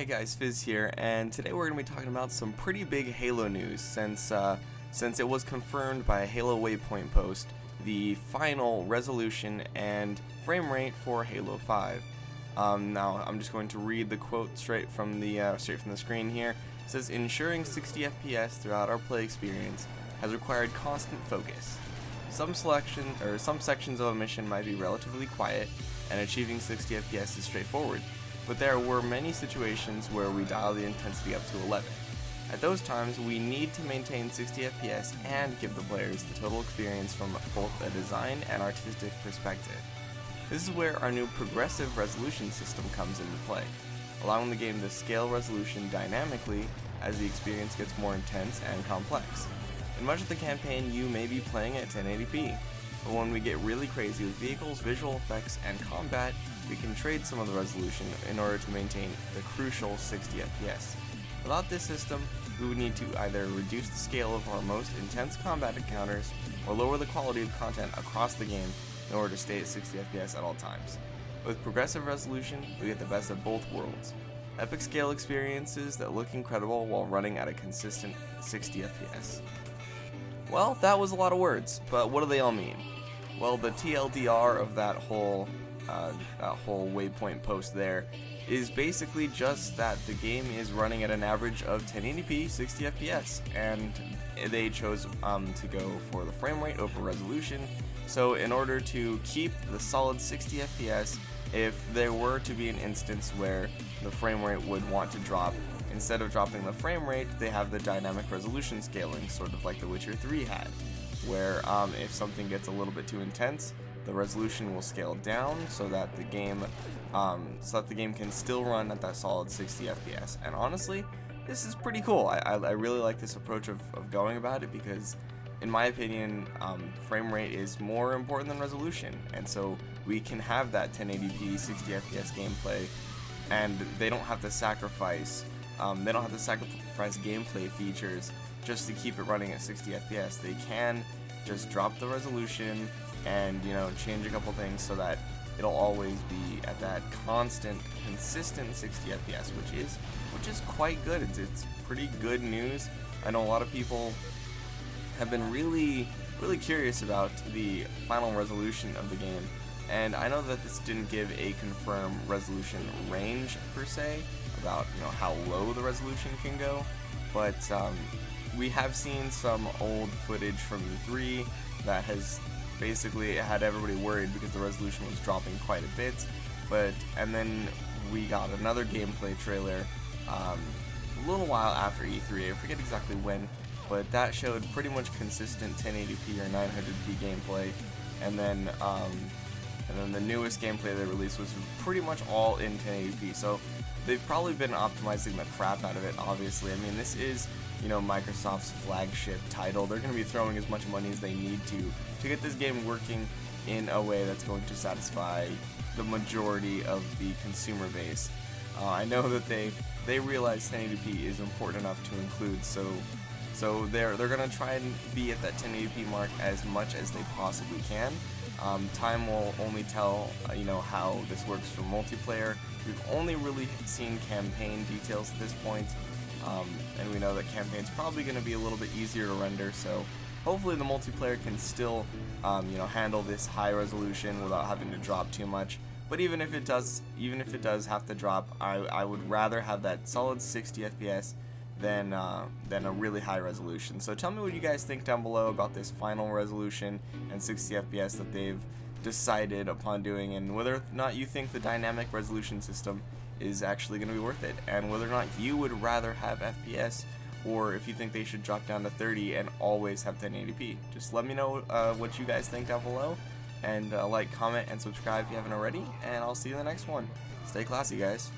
Hey guys, Fizz here, and today we're going to be talking about some pretty big Halo news since it was confirmed by a Halo Waypoint post, the final resolution and frame rate for Halo 5. Now I'm just going to read the quote straight from the screen here. It says, "Ensuring 60 FPS throughout our play experience has required constant focus. Some sections of a mission might be relatively quiet, and achieving 60 FPS is straightforward. But there were many situations where we dial the intensity up to 11. At those times, we need to maintain 60 FPS and give the players the total experience from both a design and artistic perspective. This is where our new progressive resolution system comes into play, allowing the game to scale resolution dynamically as the experience gets more intense and complex. In much of the campaign, you may be playing at 1080p, but when we get really crazy with vehicles, visual effects, and combat, we can trade some of the resolution in order to maintain the crucial 60 FPS. Without this system, we would need to either reduce the scale of our most intense combat encounters or lower the quality of content across the game in order to stay at 60 FPS at all times. With progressive resolution, we get the best of both worlds. Epic scale experiences that look incredible while running at a consistent 60 FPS. Well, that was a lot of words, but what do they all mean? Well, the TLDR of that whole Waypoint post there is basically just that the game is running at an average of 1080p 60 FPS, and they chose to go for the frame rate over resolution. So in order to keep the solid 60 FPS, if there were to be an instance where the frame rate would want to drop, instead of dropping the frame rate, they have the dynamic resolution scaling, sort of like The Witcher 3 had, where if something gets a little bit too intense, the resolution will scale down so that the game can still run at that solid 60 FPS. And honestly, this is pretty cool. I really like this approach of going about it because, in my opinion, frame rate is more important than resolution, and so we can have that 1080p 60 FPS gameplay, and they don't have to sacrifice gameplay features just to keep it running at 60 FPS. They can just drop the resolution and change a couple things so that it'll always be at that consistent 60 FPS, which is quite good. It's pretty good news. I know a lot of people have been really curious about the final resolution of the game, and I know that this didn't give a confirmed resolution range per se about how low the resolution can go, but we have seen some old footage from E3 that has basically had everybody worried because the resolution was dropping quite a bit. And then we got another gameplay trailer a little while after E3, I forget exactly when, but that showed pretty much consistent 1080p or 900p gameplay, and then the newest gameplay they released was pretty much all in 1080p. So they've probably been optimizing the crap out of it, obviously. I mean, this is Microsoft's flagship title. They're going to be throwing as much money as they need to get this game working in a way that's going to satisfy the majority of the consumer base. I know that they realize 1080p is important enough to include, so they're going to try and be at that 1080p mark as much as they possibly can. Time will only tell how this works for multiplayer. We've only really seen campaign details at this point, and we know that campaign's probably going to be a little bit easier to render, so hopefully the multiplayer can still handle this high resolution without having to drop too much. But even if it does have to drop, I would rather have that solid 60 FPS than a really high resolution. So tell me what you guys think down below about this final resolution and 60 FPS that they've decided upon doing, and whether or not you think the dynamic resolution system is actually going to be worth it, and whether or not you would rather have FPS, or if you think they should drop down to 30 and always have 1080p. Just let me know what you guys think down below, and like, comment, and subscribe if you haven't already, and I'll see you in the next one. Stay classy, guys.